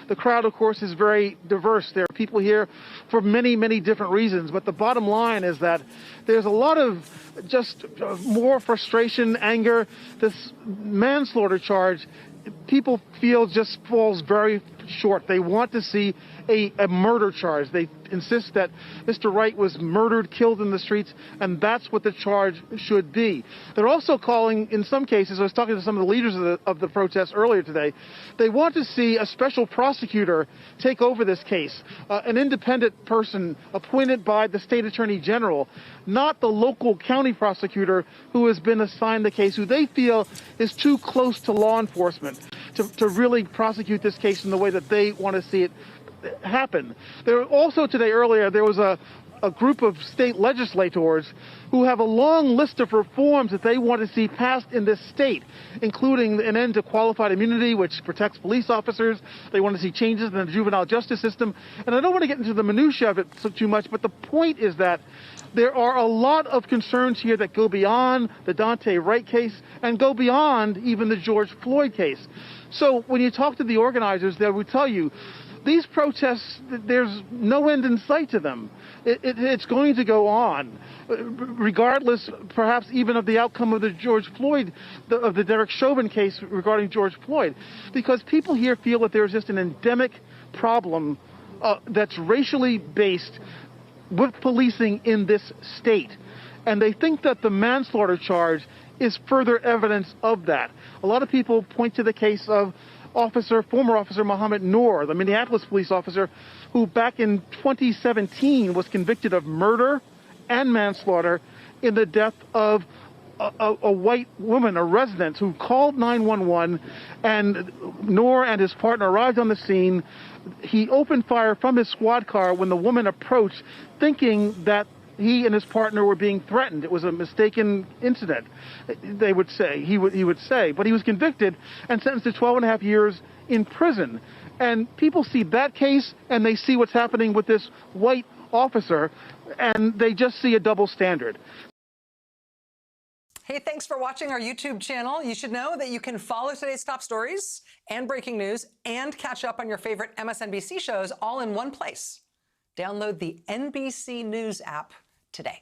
The crowd, of course, is very diverse. There are people here for many, many different reasons. But the bottom line is that there's a lot of just more frustration, anger. This manslaughter charge, people feel just falls very short. They want to see a murder charge. They insist that Mr. Wright was murdered, killed in the streets, and that's what the charge should be. They're also calling, in some cases, I was talking to some of the leaders of the protests earlier today, they want to see a special prosecutor take over this case, an independent person appointed by the state attorney general, not the local county prosecutor who has been assigned the case, who they feel is too close to law enforcement to really prosecute this case in the way that they want to see it happen. There also today earlier there was a group of state legislators who have a long list of reforms that they want to see passed in this state, including an end to qualified immunity, which protects police officers. They want to see changes in the juvenile justice system. And I don't want to get into the minutiae of it too much, but the point is that there are a lot of concerns here that go beyond the Daunte Wright case and go beyond even the George Floyd case. So when you talk to the organizers, they will tell you these protests, there's no end in sight to them. It's going to go on, regardless, perhaps even of the outcome of the George Floyd, of the Derek Chauvin case regarding George Floyd, because people here feel that there's just an endemic problem that's racially based with policing in this state. And they think that the manslaughter charge is further evidence of that. A lot of people point to the case of former officer Mohammed Noor, the Minneapolis police officer, who back in 2017 was convicted of murder and manslaughter in the death of a white woman, a resident, who called 911, and Noor and his partner arrived on the scene. He opened fire from his squad car when the woman approached, thinking that he and his partner were being threatened. It was a mistaken incident, they would say, he would say. But he was convicted and sentenced to 12 and a half years in prison. And people see that case and they see what's happening with this white officer, and they just see a double standard. Hey, thanks for watching our YouTube channel. You should know that you can follow today's top stories and breaking news and catch up on your favorite MSNBC shows all in one place. Download the NBC News app today.